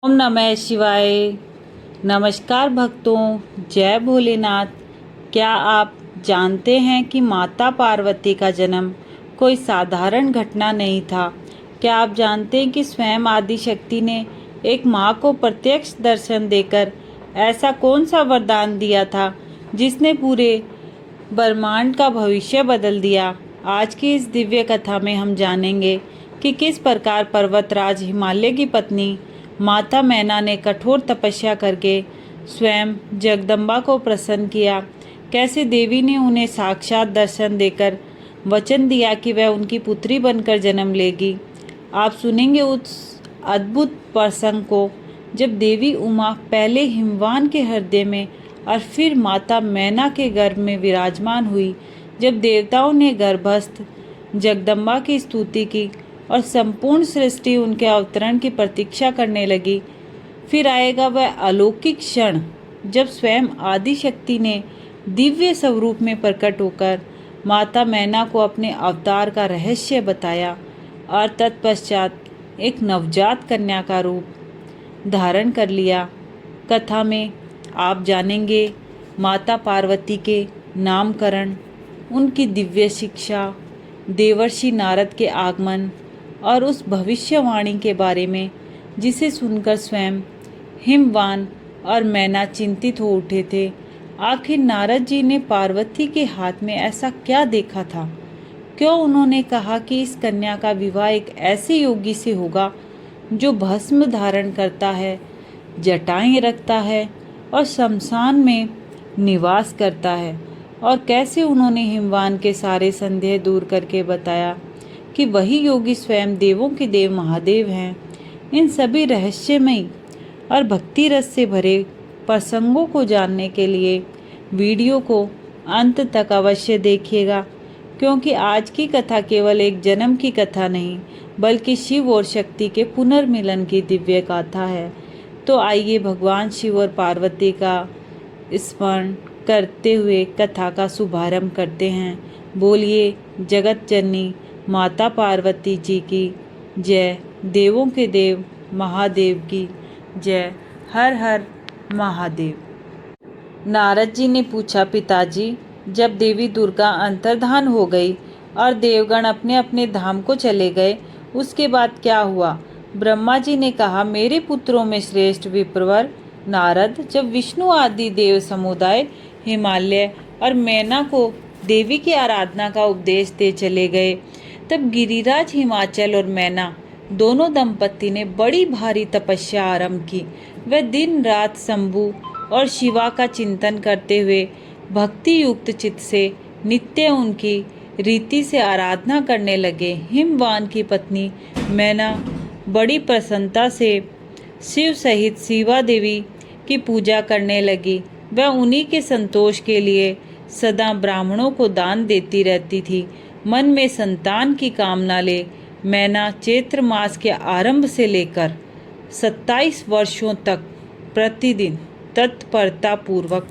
ओम नमः शिवाय। नमस्कार भक्तों, जय भोलेनाथ। क्या आप जानते हैं कि माता पार्वती का जन्म कोई साधारण घटना नहीं था? क्या आप जानते हैं कि स्वयं आदि शक्ति ने एक माँ को प्रत्यक्ष दर्शन देकर ऐसा कौन सा वरदान दिया था जिसने पूरे ब्रह्मांड का भविष्य बदल दिया? आज की इस दिव्य कथा में हम जानेंगे कि किस प्रकार पर्वतराज हिमालय की पत्नी माता मैना ने कठोर तपस्या करके स्वयं जगदम्बा को प्रसन्न किया। कैसे देवी ने उन्हें साक्षात दर्शन देकर वचन दिया कि वह उनकी पुत्री बनकर जन्म लेगी। आप सुनेंगे उस अद्भुत प्रसंग को जब देवी उमा पहले हिमवान के हृदय में और फिर माता मैना के गर्भ में विराजमान हुई। जब देवताओं ने गर्भस्थ जगदम्बा की स्तुति की और संपूर्ण सृष्टि उनके अवतरण की प्रतीक्षा करने लगी, फिर आएगा वह अलौकिक क्षण जब स्वयं आदि शक्ति ने दिव्य स्वरूप में प्रकट होकर माता मैना को अपने अवतार का रहस्य बताया और तत्पश्चात एक नवजात कन्या का रूप धारण कर लिया। कथा में आप जानेंगे माता पार्वती के नामकरण, उनकी दिव्य शिक्षा, देवर्षि नारद के आगमन और उस भविष्यवाणी के बारे में जिसे सुनकर स्वयं हिमवान और मैना चिंतित हो उठे थे। आखिर नारद जी ने पार्वती के हाथ में ऐसा क्या देखा था? क्यों उन्होंने कहा कि इस कन्या का विवाह एक ऐसे योगी से होगा जो भस्म धारण करता है, जटाएं रखता है और शमशान में निवास करता है? और कैसे उन्होंने हिमवान के सारे संदेह दूर करके बताया कि वही योगी स्वयं देवों के देव महादेव हैं। इन सभी रहस्यमयी और भक्ति रस से भरे प्रसंगों को जानने के लिए वीडियो को अंत तक अवश्य देखिएगा, क्योंकि आज की कथा केवल एक जन्म की कथा नहीं बल्कि शिव और शक्ति के पुनर्मिलन की दिव्य गाथा है। तो आइए भगवान शिव और पार्वती का स्मरण करते हुए कथा का शुभारंभ करते हैं। बोलिए जगत जननी माता पार्वती जी की जय, देवों के देव महादेव की जय। हर हर महादेव। नारद जी ने पूछा, पिताजी, जब देवी दुर्गा अंतर्धान हो गई और देवगण अपने अपने धाम को चले गए, उसके बाद क्या हुआ? ब्रह्मा जी ने कहा, मेरे पुत्रों में श्रेष्ठ विप्रवर नारद जब विष्णु आदि देव समुदाय हिमालय और मैना को देवी की आराधना का उपदेश दे चले गए, तब गिरिराज हिमाचल और मैना दोनों दंपति ने बड़ी भारी तपस्या आरंभ की। वे दिन रात शंभु और शिवा का चिंतन करते हुए भक्ति युक्त चित्त से नित्य उनकी रीति से आराधना करने लगे। हिमवान की पत्नी मैना बड़ी प्रसन्नता से शिव सहित शिवा देवी की पूजा करने लगी। वह उन्हीं के संतोष के लिए सदा ब्राह्मणों को दान देती रहती थी। मन में संतान की कामना ले मैना चैत्र मास के आरंभ से लेकर 27 वर्षों तक प्रतिदिन तत्परता पूर्वक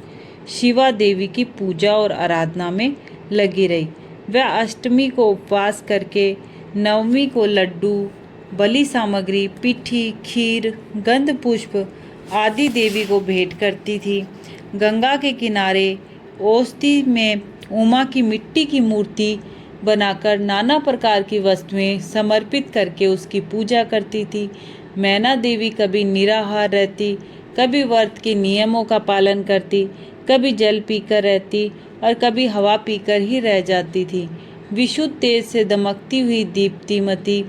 शिवा देवी की पूजा और आराधना में लगी रही। वह अष्टमी को उपवास करके नवमी को लड्डू, बलि सामग्री, पिठी, खीर, गंध पुष्प आदि देवी को भेंट करती थी। गंगा के किनारे औषधि में उमा की मिट्टी की मूर्ति बनाकर नाना प्रकार की वस्तुएं समर्पित करके उसकी पूजा करती थी। मैना देवी कभी निराहार रहती, कभी व्रत के नियमों का पालन करती, कभी जल पीकर रहती और कभी हवा पीकर ही रह जाती थी। विशुद्ध तेज से दमकती हुई दीप्तिमती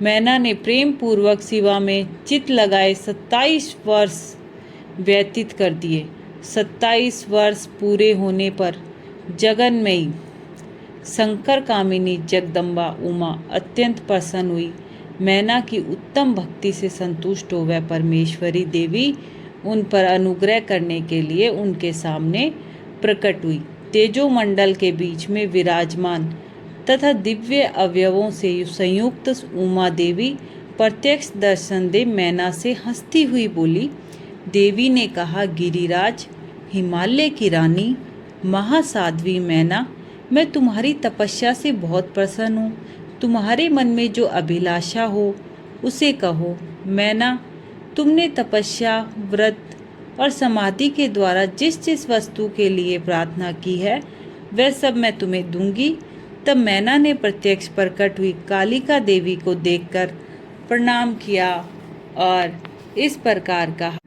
मैना ने प्रेम पूर्वक शिवा में चित लगाए 27 वर्ष व्यतीत कर दिए। 27 वर्ष पूरे होने पर जगन्मयी शंकर कामिनी जगदम्बा उमा अत्यंत प्रसन्न हुई। मैना की उत्तम भक्ति से संतुष्ट हो वह परमेश्वरी देवी उन पर अनुग्रह करने के लिए उनके सामने प्रकट हुई। तेजोमंडल के बीच में विराजमान तथा दिव्य अवयवों से संयुक्त उमा देवी प्रत्यक्ष दर्शन दे मैना से हंसती हुई बोली। देवी ने कहा, गिरिराज हिमालय की रानी महासाध्वी मैना, मैं तुम्हारी तपस्या से बहुत प्रसन्न हूँ। तुम्हारे मन में जो अभिलाषा हो उसे कहो। मैना, तुमने तपस्या, व्रत और समाधि के द्वारा जिस जिस वस्तु के लिए प्रार्थना की है वह सब मैं तुम्हें दूंगी। तब मैना ने प्रत्यक्ष प्रकट हुई कालिका देवी को देखकर प्रणाम किया और इस प्रकार कहा।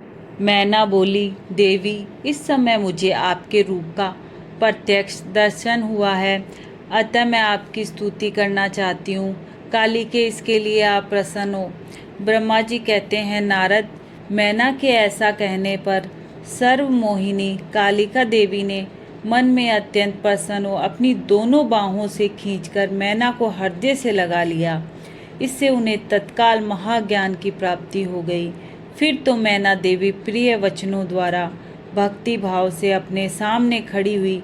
मैना बोली, देवी, इस समय मुझे आपके रूप का प्रत्यक्ष दर्शन हुआ है, अतः मैं आपकी स्तुति करना चाहती हूँ। कालिके, इसके लिए आप प्रसन्न हो। ब्रह्मा जी कहते हैं, नारद, मैना के ऐसा कहने पर सर्वमोहिनी कालिका देवी ने मन में अत्यंत प्रसन्न हो अपनी दोनों बाहों से खींचकर मैना को हृदय से लगा लिया। इससे उन्हें तत्काल महाज्ञान की प्राप्ति हो गई। फिर तो मैना देवी प्रिय वचनों द्वारा भक्ति भाव से अपने सामने खड़ी हुई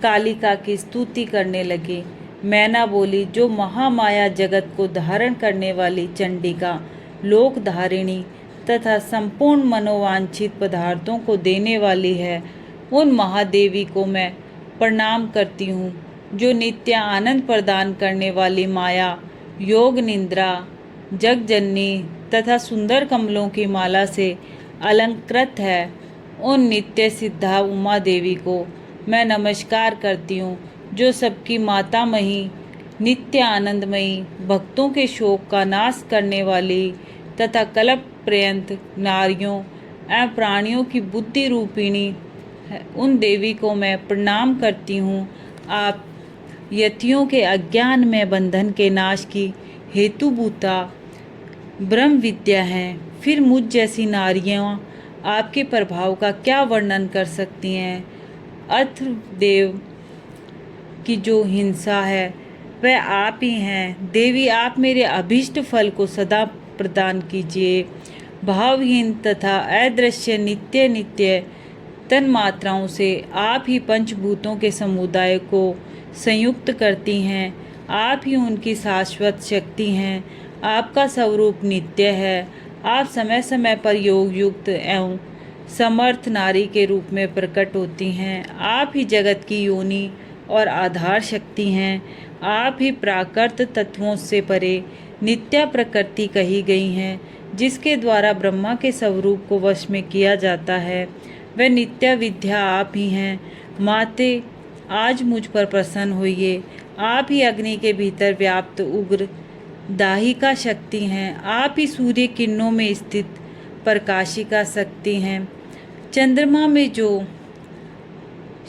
कालिका की स्तुति करने लगे। मैना बोली, जो महामाया जगत को धारण करने वाली चंडिका, लोक धारिणी तथा संपूर्ण मनोवांछित पदार्थों को देने वाली है, उन महादेवी को मैं प्रणाम करती हूँ, जो नित्य आनंद प्रदान करने वाली माया, योग निद्रा, जगजननी तथा सुंदर कमलों की माला से अलंकृत है। उन नित्य सिद्धा उमा देवी को मैं नमस्कार करती हूँ, जो सबकी मातामही, नित्य आनंदमयी, भक्तों के शोक का नाश करने वाली तथा कल्प पर्यंत नारियों एवं प्राणियों की बुद्धि रूपिणी है। उन देवी को मैं प्रणाम करती हूँ। आप यतियों के अज्ञान में बंधन के नाश की हेतुभूता ब्रह्म विद्या हैं। फिर मुझ जैसी नारियाँ आपके प्रभाव का क्या वर्णन कर सकती हैं। अथर्वदेव की जो हिंसा है वह आप ही हैं। देवी, आप मेरे अभीष्ट फल को सदा प्रदान कीजिए। भावहीन तथा अदृश्य नित्य नित्य तन मात्राओं से आप ही पंचभूतों के समुदाय को संयुक्त करती हैं। आप ही उनकी शाश्वत शक्ति हैं। आपका स्वरूप नित्य है। आप समय समय पर योग युक्त एवं समर्थ नारी के रूप में प्रकट होती हैं। आप ही जगत की योनि और आधार शक्ति हैं। आप ही प्राकृत तत्वों से परे नित्या प्रकृति कही गई हैं, जिसके द्वारा ब्रह्मा के स्वरूप को वश में किया जाता है। वह नित्य विद्या आप ही हैं। माते, आज मुझ पर प्रसन्न होइए। आप ही अग्नि के भीतर व्याप्त उग्र दाहिका शक्ति हैं। आप ही सूर्य किरणों में स्थित प्रकाशिका शक्ति हैं। चंद्रमा में जो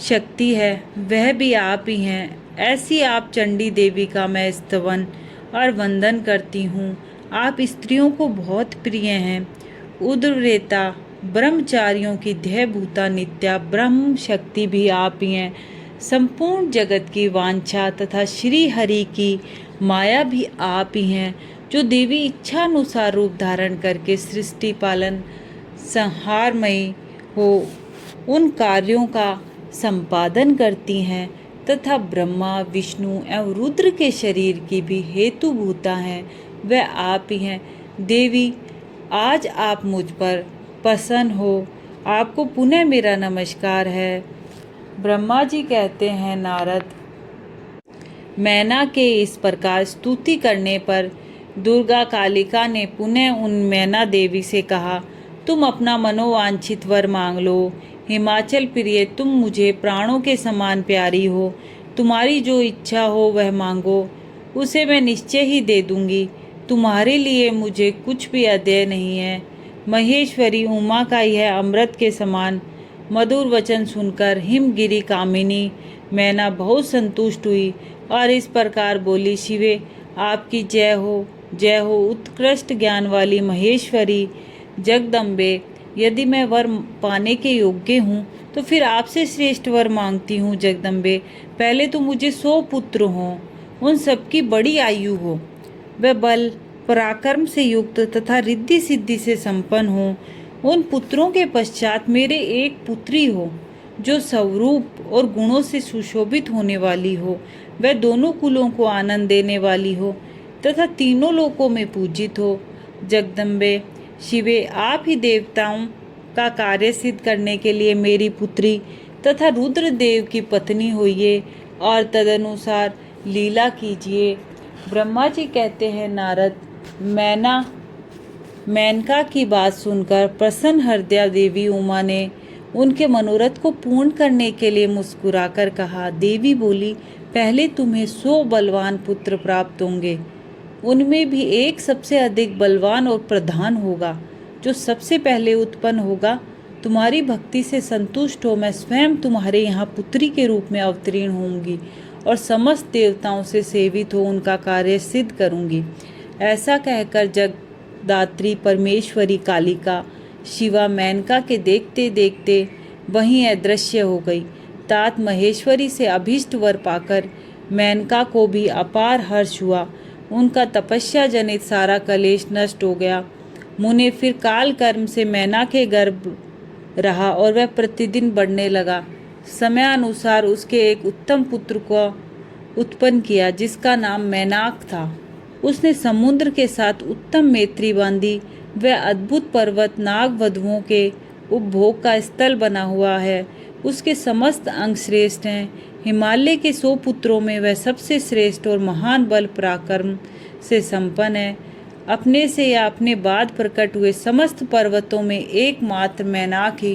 शक्ति है वह भी आप ही हैं। ऐसी आप चंडी देवी का मैं स्तवन और वंदन करती हूँ। आप स्त्रियों को बहुत प्रिय हैं। उद्रव्रेता ब्रह्मचारियों की ध्येयभूता नित्या ब्रह्म शक्ति भी आप ही हैं। संपूर्ण जगत की वांछा तथा श्री हरि की माया भी आप ही हैं, जो देवी इच्छानुसार रूप धारण करके सृष्टि पालन संहारमयी हो उन कार्यों का संपादन करती हैं तथा ब्रह्मा, विष्णु एवं रुद्र के शरीर की भी हेतुभूता हैं। वह आप ही हैं। देवी, आज आप मुझ पर प्रसन्न हो। आपको पुनः मेरा नमस्कार है। ब्रह्मा जी कहते हैं, नारद, मैना के इस प्रकार स्तुति करने पर दुर्गा कालिका ने पुनः उन मैना देवी से कहा, तुम अपना मनोवांछित वर मांग लो। हिमाचल प्रिय, तुम मुझे प्राणों के समान प्यारी हो। तुम्हारी जो इच्छा हो वह मांगो, उसे मैं निश्चय ही दे दूंगी। तुम्हारे लिए मुझे कुछ भी अदेय नहीं है। महेश्वरी उमा का यह अमृत के समान मधुर वचन सुनकर हिमगिरी कामिनी मैना बहुत संतुष्ट हुई और इस प्रकार बोली, शिवे, आपकी जय हो, जय हो। उत्कृष्ट ज्ञान वाली महेश्वरी जगदम्बे, यदि मैं वर पाने के योग्य हूँ तो फिर आपसे श्रेष्ठ वर मांगती हूँ। जगदम्बे, पहले तो मुझे 100 पुत्र हों, उन सबकी बड़ी आयु हो, वह बल पराक्रम से युक्त तथा रिद्धि सिद्धि से संपन्न हो। उन पुत्रों के पश्चात मेरे एक पुत्री हो, जो स्वरूप और गुणों से सुशोभित होने वाली हो। वह दोनों कुलों को आनंद देने वाली हो तथा तीनों लोकों में पूजित हो। जगदम्बे, शिवे, आप ही देवताओं का कार्य सिद्ध करने के लिए मेरी पुत्री तथा रुद्रदेव की पत्नी होइए और तदनुसार लीला कीजिए। ब्रह्मा जी कहते हैं, नारद, मैना मेनका की बात सुनकर प्रसन्न हृदया देवी उमा ने उनके मनोरथ को पूर्ण करने के लिए मुस्कुराकर कहा। देवी बोली, पहले तुम्हें 100 बलवान पुत्र प्राप्त होंगे, उनमें भी एक सबसे अधिक बलवान और प्रधान होगा, जो सबसे पहले उत्पन्न होगा। तुम्हारी भक्ति से संतुष्ट हो मैं स्वयं तुम्हारे यहाँ पुत्री के रूप में अवतीर्ण होंगी और समस्त देवताओं से सेवित हो उनका कार्य सिद्ध करूंगी। ऐसा कहकर जगदात्री परमेश्वरी कालिका शिवा मेनका के देखते देखते वहीं अदृश्य हो गई। तात महेश्वरी से अभीष्ट वर पाकर मेनका को भी अपार हर्ष हुआ। उनका तपस्या जनित सारा कलेश नष्ट हो गया। मुने फिर काल कर्म से मैना के गर्भ रहा और वह प्रतिदिन बढ़ने लगा। समयानुसार उसके एक उत्तम पुत्र को उत्पन्न किया, जिसका नाम मैनाक था। उसने समुद्र के साथ उत्तम मैत्री बांधी। वह अद्भुत पर्वत नाग वधुओं के उपभोग का स्थल बना हुआ है। उसके समस्त अंग श्रेष्ठ हैं। हिमालय के 100 पुत्रों में वह सबसे श्रेष्ठ और महान बल पराक्रम से संपन्न है। अपने से या अपने बाद प्रकट हुए समस्त पर्वतों में एकमात्र मैनाक ही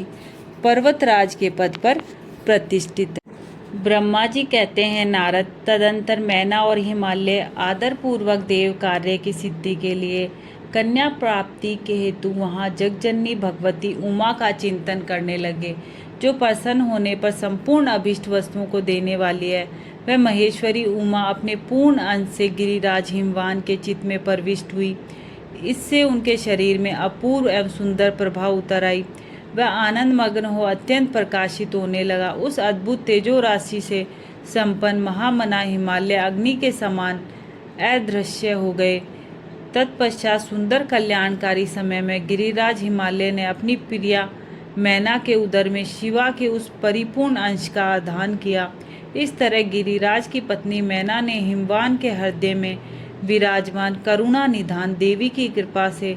पर्वतराज के पद पर प्रतिष्ठित है। ब्रह्मा जी कहते हैं, नारद, तदंतर मैना और हिमालय आदरपूर्वक देव कार्य की सिद्धि के लिए कन्या प्राप्ति के हेतु वहाँ जगजननी भगवती उमा का चिंतन करने लगे, जो प्रसन्न होने पर संपूर्ण अभिष्ट वस्तुओं को देने वाली है। वह महेश्वरी उमा अपने पूर्ण अंश से गिरिराज हिमवान के चित्त में प्रविष्ट हुई। इससे उनके शरीर में अपूर्व एवं सुंदर प्रभाव उतर आई। वह आनंद मग्न हो अत्यंत प्रकाशित होने लगा। उस अद्भुत तेजो राशि से संपन्न महामना हिमालय अग्नि के समान अदृश्य हो गए। तत्पश्चात सुंदर कल्याणकारी समय में गिरिराज हिमालय ने अपनी प्रिया मैना के उदर में शिवा के उस परिपूर्ण अंश का आधान किया। इस तरह गिरिराज की पत्नी मैना ने हिमवान के हृदय में विराजमान करुणा निधान देवी की कृपा से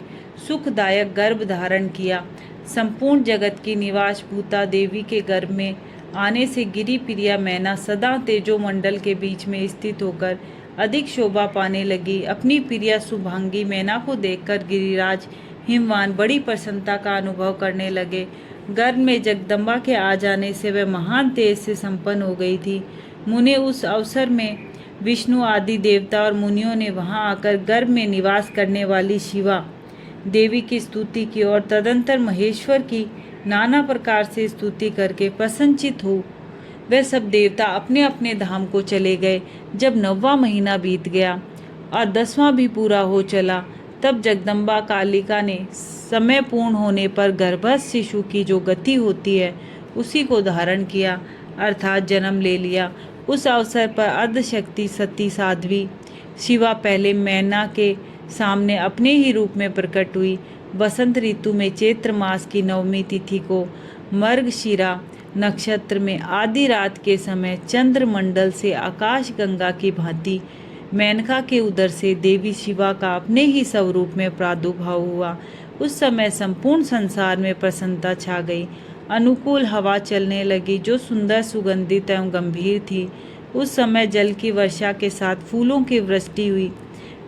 सुखदायक गर्भ धारण किया। संपूर्ण जगत की निवास भूता देवी के गर्भ में आने से गिरि प्रिया मैना सदा तेजोमंडल के बीच में स्थित होकर अधिक शोभा पाने लगी। अपनी प्रिया शुभांगी मैना को देखकर गिरिराज हिमवान बड़ी प्रसन्नता का अनुभव करने लगे। गर्भ में जगदम्बा के आ जाने से वह महान तेज से संपन्न हो गई थी। मुने उस अवसर में विष्णु आदि देवता और मुनियों ने वहां आकर गर्भ में निवास करने वाली शिवा देवी की स्तुति की और तदंतर महेश्वर की नाना प्रकार से स्तुति करके प्रसन्नचित हो वह सब देवता अपने अपने धाम को चले गए। जब 9वां महीना बीत गया और 10वां भी पूरा हो चला, तब जगदम्बा कालिका ने समय पूर्ण होने पर गर्भस्थ शिशु की जो गति होती है उसी को धारण किया, अर्थात जन्म ले लिया। उस अवसर पर अर्धशक्ति सती साध्वी शिवा पहले मैना के सामने अपने ही रूप में प्रकट हुई। बसंत ऋतु में चैत्र मास की 9वीं तिथि को मर्गशिरा नक्षत्र में आधी रात के समय चंद्रमंडल से आकाश गंगा की भांति मेनका के उदर से देवी शिवा का अपने ही स्वरूप में प्रादुर्भाव हुआ। उस समय संपूर्ण संसार में प्रसन्नता छा गई। अनुकूल हवा चलने लगी जो सुंदर, सुगंधित एवं गंभीर थी। उस समय जल की वर्षा के साथ फूलों की वृष्टि हुई।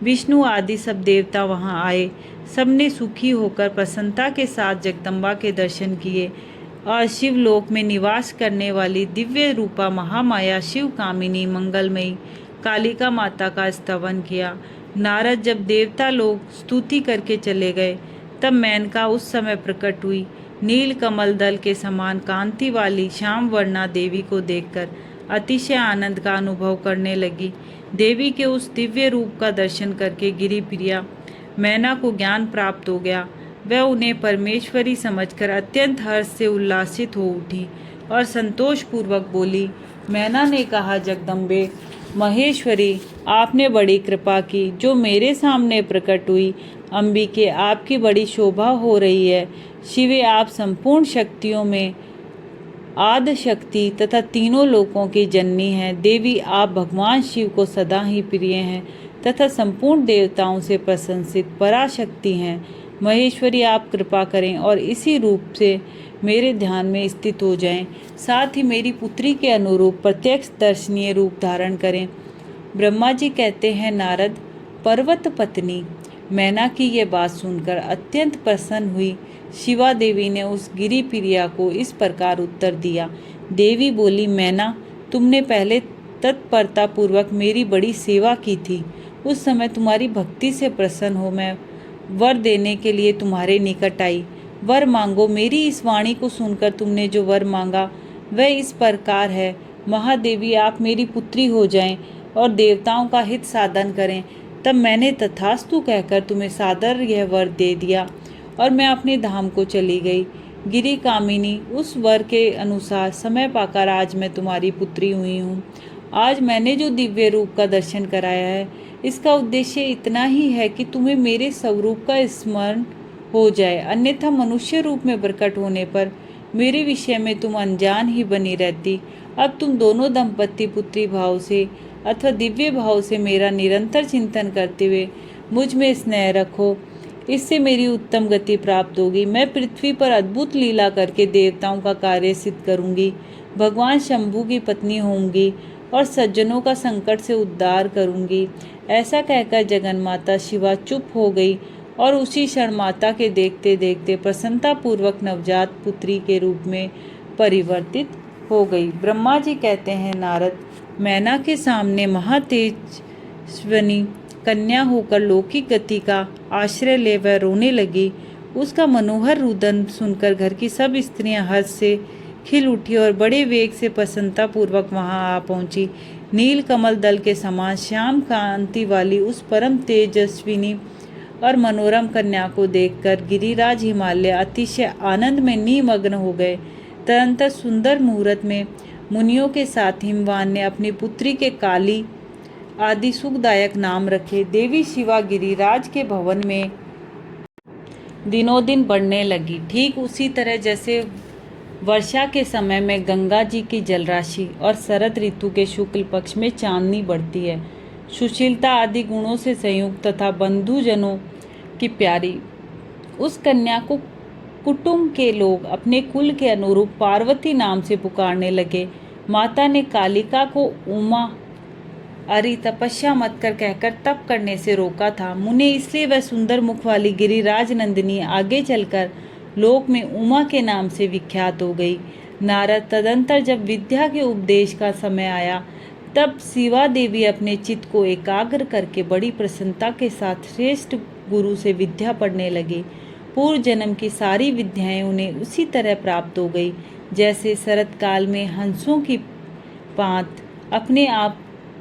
विष्णु आदि सब देवता वहां आए। सबने सुखी होकर प्रसन्नता के साथ जगदम्बा के दर्शन किए और शिवलोक में निवास करने वाली दिव्य रूपा महामाया शिव कामिनी मंगलमयी कालिका माता का स्तवन किया। नारद जब देवता लोग स्तुति करके चले गए, तब मेनका उस समय प्रकट हुई। नील कमल दल के समान कांति वाली श्याम वर्णा देवी को देखकर अतिशय आनंद का अनुभव करने लगी। देवी के उस दिव्य रूप का दर्शन करके गिरि प्रिया मैना को ज्ञान प्राप्त हो गया। वह उन्हें परमेश्वरी समझकर अत्यंत हर्ष से उल्लासित हो उठी और संतोषपूर्वक बोली। मैना ने कहा, जगदम्बे महेश्वरी, आपने बड़ी कृपा की जो मेरे सामने प्रकट हुई। अंबिके, आपकी बड़ी शोभा हो रही है। शिवे, आप संपूर्ण शक्तियों में आदि शक्ति तथा तीनों लोकों की जननी हैं। देवी, आप भगवान शिव को सदा ही प्रिय हैं तथा संपूर्ण देवताओं से प्रशंसित पराशक्ति हैं। महेश्वरी, आप कृपा करें और इसी रूप से मेरे ध्यान में स्थित हो जाएं। साथ ही मेरी पुत्री के अनुरूप प्रत्यक्ष दर्शनीय रूप धारण करें। ब्रह्मा जी कहते हैं, नारद, पर्वत पत्नी, मैना की यह बात सुनकर अत्यंत प्रसन्न हुई। शिवा देवी ने उस गिरी प्रिया को इस प्रकार उत्तर दिया। देवी बोली, मैना, तुमने पहले तत्परता पूर्वक मेरी बड़ी सेवा की थी। उस समय तुम्हारी भक्ति से प्रसन्न हो मैं वर देने के लिए तुम्हारे निकट आई। वर मांगो। मेरी इस वाणी को सुनकर तुमने जो वर मांगा वह इस प्रकार है, महादेवी आप मेरी पुत्री हो जाएं और देवताओं का हित साधन करें। तब मैंने तथास्तु कहकर तुम्हें सादर यह वर दे दिया और मैं अपने धाम को चली गई। गिरी कामिनी, उस वर के अनुसार समय पाकर आज मैं तुम्हारी पुत्री हुई हूँ। आज मैंने जो दिव्य रूप का दर्शन कराया है, इसका उद्देश्य इतना ही है कि तुम्हें मेरे स्वरूप का स्मरण हो जाए, अन्यथा मनुष्य रूप में प्रकट होने पर मेरे विषय में तुम अनजान ही बनी रहती। अब तुम दोनों दंपत्ति पुत्री भाव से अथवा दिव्य भाव से मेरा निरंतर चिंतन करते हुए मुझ में स्नेह रखो, इससे मेरी उत्तम गति प्राप्त होगी। मैं पृथ्वी पर अद्भुत लीला करके देवताओं का कार्य सिद्ध करूंगी, भगवान शंभु की पत्नी होंगी और सज्जनों का संकट से उद्धार करूंगी। ऐसा कहकर जगन्माता शिवा चुप हो गई और उसी क्षण माता के देखते देखते प्रसन्नता पूर्वक नवजात पुत्री के रूप में परिवर्तित हो गई। ब्रह्मा जी कहते हैं, नारद, मैना के सामने महातेजस्विनी कन्या होकर लौकिक गति का आश्रय ले वह रोने लगी। उसका मनोहर रुदन सुनकर घर की सब स्त्रियां हर्ष से खिल उठी और बड़े वेग से प्रसन्नता पूर्वक वहां आ पहुंची। नील कमल दल के समान श्याम कांति वाली उस परम तेजस्विनी और मनोरम कन्या को देखकर गिरिराज हिमालय अतिशय आनंद में निमग्न हो गए। तदंतर सुंदर मुहूर्त में मुनियों के साथ हिमवान ने अपनी पुत्री के काली आदि सुखदायक नाम रखे। देवी शिवा गिरिराज के भवन में दिनों दिन बढ़ने लगी। ठीक उसी तरह जैसे वर्षा के समय में गंगा जी की जलराशि और शरद ऋतु के शुक्ल पक्ष में चांदनी बढ़ती है। सुशीलता आदि गुणों से संयुक्त तथा बंधुजनों की प्यारी उस कन्या को कुटुंब के लोग अपने कुल के अनुरूप पार्वती नाम से पुकारने लगे। माता ने कालिका को उमा अरि तपस्या मत कर कहकर तप करने से रोका था। मुने इसलिए वह सुंदर मुख वाली गिरिराज नंदिनी आगे चलकर लोक में उमा के नाम से विख्यात हो गई। नारद, तदंतर जब विद्या के उपदेश का समय आया, तब शिवा देवी अपने चित्त को एकाग्र करके बड़ी प्रसन्नता के साथ श्रेष्ठ गुरु से विद्या पढ़ने लगी। पूर्व जन्म की सारी विद्याएं उन्हें उसी तरह प्राप्त हो गई जैसे शरद काल में हंसों की पात अपने आप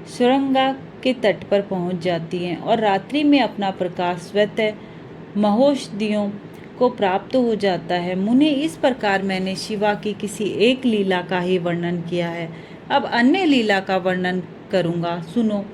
सुरंगा के तट पर पहुंच जाती हैं और रात्रि में अपना प्रकाश स्वतः महोषधियों को प्राप्त हो जाता है। मुने, इस प्रकार मैंने शिवा की किसी एक लीला का ही वर्णन किया है। अब अन्य लीला का वर्णन करूंगा, सुनो।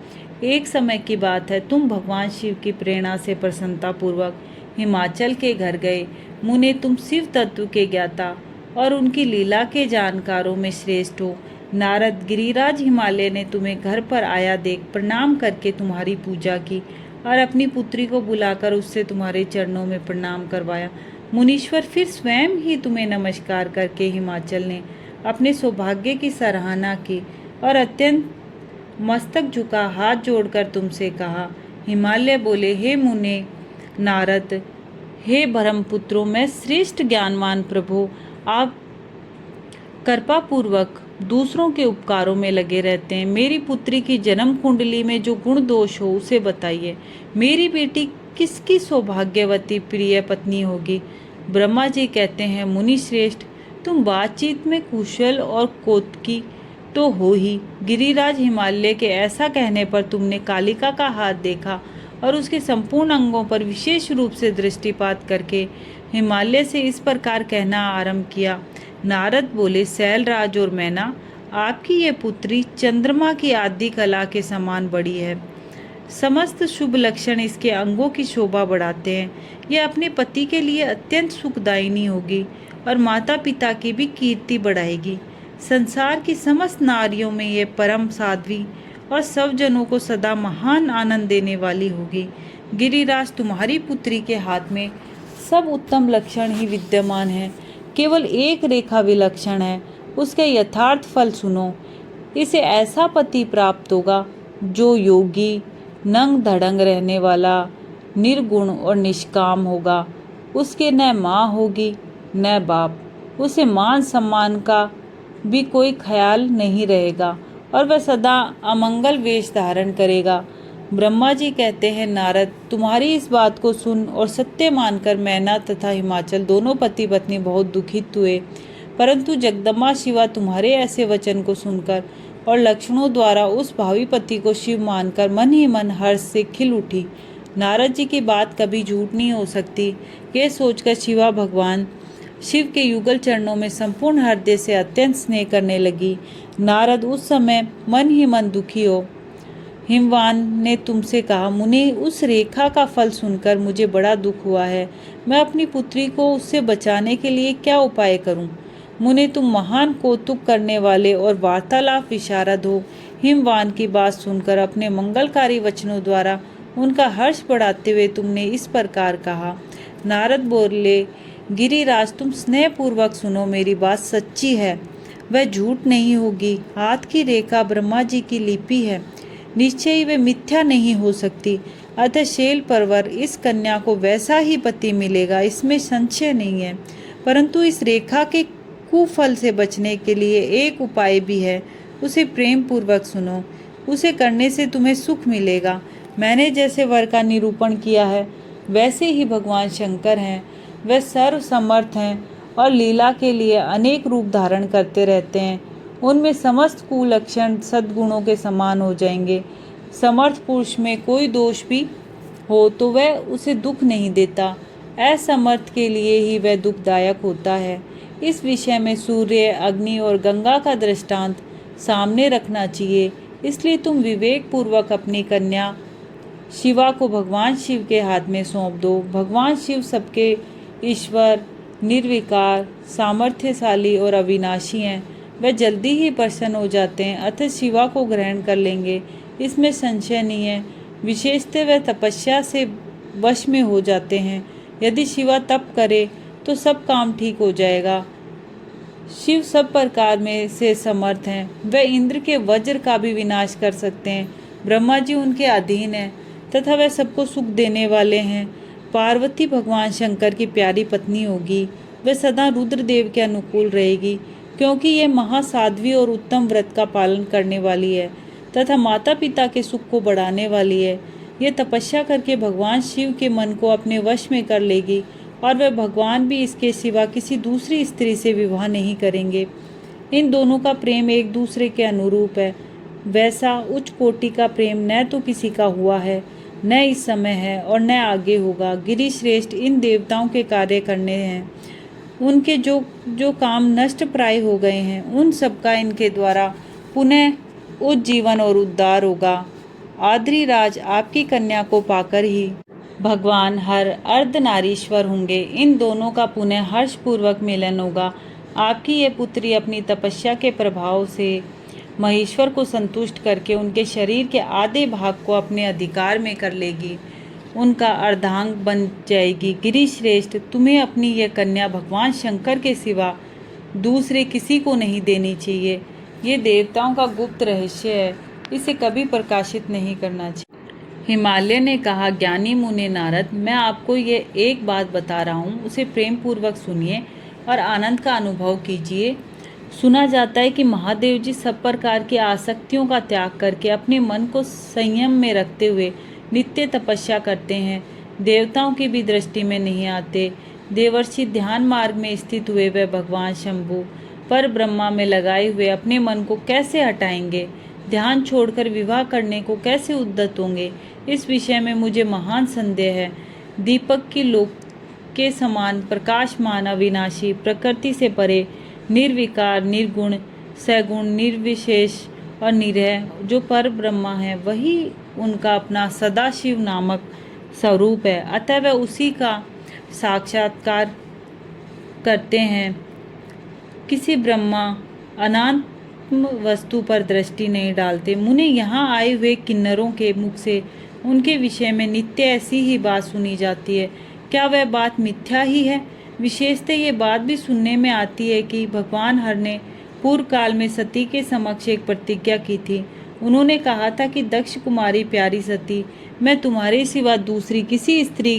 एक समय की बात है, तुम भगवान शिव की प्रेरणा से प्रसन्नता पूर्वक हिमाचल के घर गए। मुने, तुम शिव तत्व के ज्ञाता और उनकी लीला के जानकारों में श्रेष्ठ हो। नारद, गिरिराज हिमालय ने तुम्हें घर पर आया देख प्रणाम करके तुम्हारी पूजा की और अपनी पुत्री को बुलाकर उससे तुम्हारे चरणों में प्रणाम करवाया। मुनीश्वर फिर स्वयं ही तुम्हें नमस्कार करके हिमाचल ने अपने सौभाग्य की सराहना की और अत्यंत मस्तक झुका हाथ जोड़कर तुमसे कहा। हिमालय बोले, हे मुने नारद, हे ब्रह्मपुत्रों, मैं श्रेष्ठ ज्ञानवान प्रभु, आप कृपा पूर्वक दूसरों के उपकारों में लगे रहते हैं। मेरी पुत्री की जन्म कुंडली में जो गुण दोष हो उसे बताइए। मेरी बेटी किसकी सौभाग्यवती प्रिय पत्नी होगी? ब्रह्मा जी कहते हैं, मुनि श्रेष्ठ, तुम बातचीत में कुशल और कौतुकी तो हो ही। गिरिराज हिमालय के ऐसा कहने पर तुमने कालिका का हाथ देखा और उसके संपूर्ण अंगों पर विशेष रूप से दृष्टिपात करके हिमालय से इस प्रकार कहना आरंभ किया। नारद बोले, शैलराज और मैना, आपकी ये पुत्री चंद्रमा की आदि कला के समान बड़ी है। समस्त शुभ लक्षण इसके अंगों की शोभा बढ़ाते हैं। यह अपने पति के लिए अत्यंत सुखदायिनी होगी और माता पिता की भी कीर्ति बढ़ाएगी। संसार की समस्त नारियों में ये परम साध्वी और सब जनों को सदा महान आनंद देने वाली होगी। गिरिराज, तुम्हारी पुत्री के हाथ में सब उत्तम लक्षण ही विद्यमान हैं, केवल एक रेखा विलक्षण है। उसके यथार्थ फल सुनो। इसे ऐसा पति प्राप्त होगा जो योगी, नंग धड़ंग रहने वाला, निर्गुण और निष्काम होगा। उसके न माँ होगी न बाप, उसे मान सम्मान का भी कोई ख्याल नहीं रहेगा और वह सदा अमंगल वेश धारण करेगा। ब्रह्मा जी कहते हैं, नारद, तुम्हारी इस बात को सुन और सत्य मानकर मैना तथा हिमाचल दोनों पति पत्नी बहुत दुखित हुए। परंतु जगदम्बा शिवा तुम्हारे ऐसे वचन को सुनकर और लक्षणों द्वारा उस भावी पति को शिव मानकर मन ही मन हर्ष से खिल उठी। नारद जी की बात कभी झूठ नहीं हो सकती, यह सोचकर शिवा भगवान शिव के युगल चरणों में संपूर्ण हृदय से अत्यंत स्नेह करने लगी। नारद, उस समय मन ही मन दुखी हो हिमवान ने तुमसे कहा, मुनि, उस रेखा का फल सुनकर मुझे बड़ा दुख हुआ है। मैं अपनी पुत्री को उससे बचाने के लिए क्या उपाय करूं? मुनि, तुम महान कौतुक करने वाले और वार्तालाप विशारद हो। हिमवान की बात सुनकर अपने मंगलकारी वचनों द्वारा उनका हर्ष बढ़ाते हुए तुमने इस प्रकार कहा। नारद बोले, गिरिराज, तुम स्नेहपूर्वक सुनो, मेरी बात सच्ची है, वह झूठ नहीं होगी। हाथ की रेखा ब्रह्मा जी की लिपि है, निश्चय ही वे मिथ्या नहीं हो सकती। अतः शैल परवर इस कन्या को वैसा ही पति मिलेगा, इसमें संशय नहीं है। परंतु इस रेखा के कुफल से बचने के लिए एक उपाय भी है, उसे प्रेम पूर्वक सुनो, उसे करने से तुम्हें सुख मिलेगा। मैंने जैसे वर का निरूपण किया है वैसे ही भगवान शंकर हैं। वे सर्व समर्थ हैं और लीला के लिए अनेक रूप धारण करते रहते हैं। उनमें समस्त कुलक्षण सद्गुणों के समान हो जाएंगे। समर्थ पुरुष में कोई दोष भी हो तो वह उसे दुख नहीं देता, असमर्थ के लिए ही वह दुखदायक होता है। इस विषय में सूर्य, अग्नि और गंगा का दृष्टांत सामने रखना चाहिए। इसलिए तुम विवेक पूर्वक अपनी कन्या शिवा को भगवान शिव के हाथ में सौंप दो। भगवान शिव सबके ईश्वर, निर्विकार, सामर्थ्यशाली और अविनाशी हैं। वह जल्दी ही प्रसन्न हो जाते हैं, अतः शिवा को ग्रहण कर लेंगे, इसमें संशय नहीं है। विशेषतः वह तपस्या से वश में हो जाते हैं। यदि शिवा तप करे तो सब काम ठीक हो जाएगा। शिव सब प्रकार में से समर्थ हैं। वह इंद्र के वज्र का भी विनाश कर सकते हैं। ब्रह्मा जी उनके अधीन हैं तथा वह सबको सुख देने वाले हैं। पार्वती भगवान शंकर की प्यारी पत्नी होगी। वह सदा रुद्रदेव के अनुकूल रहेगी, क्योंकि यह महासाध्वी और उत्तम व्रत का पालन करने वाली है तथा माता पिता के सुख को बढ़ाने वाली है। यह तपस्या करके भगवान शिव के मन को अपने वश में कर लेगी और वह भगवान भी इसके सिवा किसी दूसरी स्त्री से विवाह नहीं करेंगे। इन दोनों का प्रेम एक दूसरे के अनुरूप है। वैसा उच्च कोटि का प्रेम न तो किसी का हुआ है, न इस समय है और न आगे होगा। गिरि श्रेष्ठ इन देवताओं के कार्य करने हैं। उनके जो जो काम नष्ट प्राय हो गए हैं, उन सब का इनके द्वारा पुनः उज्जीवन और उद्धार होगा। आद्री राज, आपकी कन्या को पाकर ही भगवान हर अर्धनारीश्वर होंगे। इन दोनों का पुनः हर्षपूर्वक मिलन होगा। आपकी ये पुत्री अपनी तपस्या के प्रभाव से महेश्वर को संतुष्ट करके उनके शरीर के आधे भाग को अपने अधिकार में कर लेगी, उनका अर्धांग बन जाएगी। गिरि श्रेष्ठ, तुम्हें अपनी यह कन्या भगवान शंकर के सिवा दूसरे किसी को नहीं देनी चाहिए। ये देवताओं का गुप्त रहस्य है, इसे कभी प्रकाशित नहीं करना चाहिए। हिमालय ने कहा, ज्ञानी मुने नारद, मैं आपको ये एक बात बता रहा हूँ, उसे प्रेम पूर्वक सुनिए और आनंद का अनुभव कीजिए। सुना जाता है कि महादेव जी सब प्रकार की आसक्तियों का त्याग करके अपने मन को संयम में रखते हुए नित्य तपस्या करते हैं। देवताओं की भी दृष्टि में नहीं आते। देवर्षि ध्यान मार्ग में स्थित हुए वह भगवान शंभु पर ब्रह्मा में लगाए हुए अपने मन को कैसे हटाएंगे? ध्यान छोड़कर विवाह करने को कैसे उद्यत होंगे? इस विषय में मुझे महान संदेह है। दीपक की लोक के समान प्रकाशमान, अविनाशी, प्रकृति से परे, निर्विकार, निर्गुण, सगुण, निर्विशेष और निरह जो पर ब्रह्मा है, वही उनका अपना सदाशिव नामक स्वरूप है। अतः वह उसी का साक्षात्कार करते हैं। किसी ब्रह्मा अनात्म वस्तु पर दृष्टि नहीं डालते। मुने, यहाँ आए हुए किन्नरों के मुख से उनके विषय में नित्य ऐसी ही बात सुनी जाती है। क्या वह बात मिथ्या ही है? विशेषतः ये बात भी सुनने में आती है कि भगवान हर ने पूर्व काल में सती के समक्ष एक प्रतिज्ञा की थी उन्होंने कहा था कि दक्ष कुमारी प्यारी सती, मैं तुम्हारे सिवा दूसरी किसी स्त्री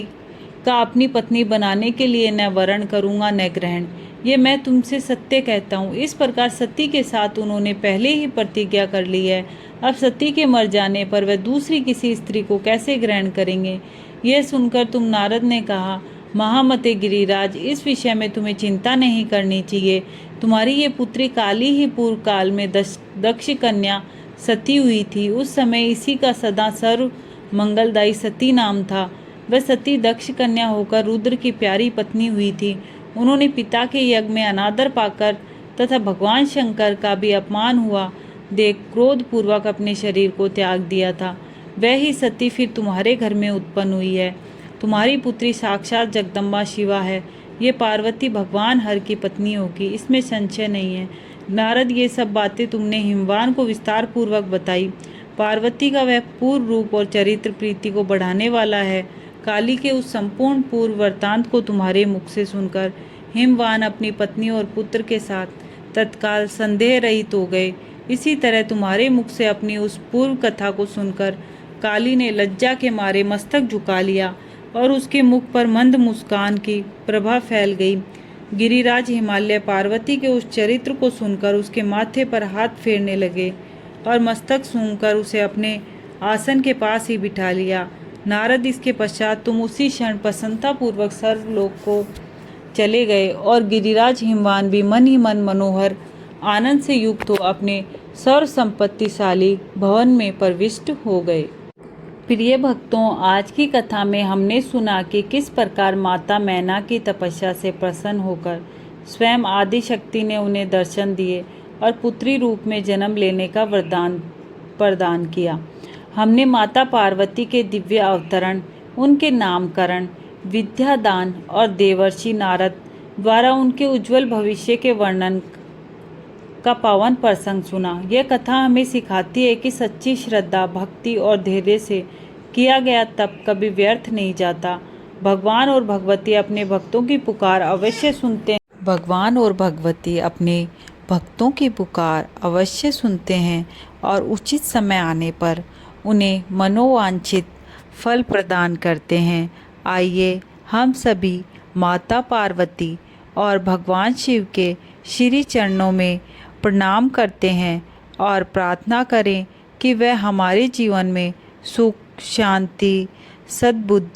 का अपनी पत्नी बनाने के लिए न वरण करूँगा न ग्रहण। ये मैं तुमसे सत्य कहता हूँ। इस प्रकार सती के साथ उन्होंने पहले ही प्रतिज्ञा कर ली है। अब सती के मर जाने पर वह दूसरी किसी स्त्री को कैसे ग्रहण करेंगे। यह सुनकर तुम नारद ने कहा, महामते गिरिराज, इस विषय में तुम्हें चिंता नहीं करनी चाहिए। तुम्हारी ये पुत्री काली ही पूर्व काल में दक्ष कन्या सती हुई थी। उस समय इसी का सदा सर्व मंगलदायी सती नाम था। वह सती दक्ष कन्या होकर रुद्र की प्यारी पत्नी हुई थी। उन्होंने पिता के यज्ञ में अनादर पाकर तथा भगवान शंकर का भी अपमान हुआ देख क्रोध पूर्वक अपने शरीर को त्याग दिया था। वह ही सती फिर तुम्हारे घर में उत्पन्न हुई है। तुम्हारी पुत्री साक्षात जगदम्बा शिवा है। ये पार्वती भगवान हर की पत्नी होगी, इसमें संशय नहीं है। नारद, ये सब बातें तुमने हिमवान को विस्तार पूर्वक बताई। पार्वती का वह पूर्व रूप और चरित्र प्रीति को बढ़ाने वाला है। काली के उस संपूर्ण पूर्व वृत्तांत को तुम्हारे मुख से सुनकर हिमवान अपनी पत्नी और पुत्र के साथ तत्काल संदेह रहित हो गए। इसी तरह तुम्हारे मुख से अपनी उस पूर्व कथा को सुनकर काली ने लज्जा के मारे मस्तक झुका लिया और उसके मुख पर मंद मुस्कान की प्रभा फैल गई। गिरिराज हिमालय पार्वती के उस चरित्र को सुनकर उसके माथे पर हाथ फेरने लगे और मस्तक सूंघकर उसे अपने आसन के पास ही बिठा लिया। नारद, इसके पश्चात तुम उसी क्षण प्रसन्नतापूर्वक सर्वलोक को चले गए और गिरिराज हिमवान भी मन ही मन मनोहर आनंद से युक्त हो अपने सर्व संपत्तिशाली भवन में प्रविष्ट हो गए। प्रिय भक्तों, आज की कथा में हमने सुना कि किस प्रकार माता मैना की तपस्या से प्रसन्न होकर स्वयं आदि शक्ति ने उन्हें दर्शन दिए और पुत्री रूप में जन्म लेने का वरदान प्रदान किया। हमने माता पार्वती के दिव्य अवतरण, उनके नामकरण, विद्यादान और देवर्षि नारद द्वारा उनके उज्जवल भविष्य के वर्णन का पावन प्रसंग सुना। यह कथा हमें सिखाती है कि सच्ची श्रद्धा, भक्ति और धैर्य से किया गया तप कभी व्यर्थ नहीं जाता। भगवान और भगवती अपने भक्तों की पुकार अवश्य सुनते हैं। भगवान और भगवती अपने भक्तों की पुकार अवश्य सुनते हैं और उचित समय आने पर उन्हें मनोवांछित फल प्रदान करते हैं। आइए हम सभी माता पार्वती और भगवान शिव के श्री चरणों में प्रणाम करते हैं और प्रार्थना करें कि वह हमारे जीवन में सुख, शांति, सद्बुद्धि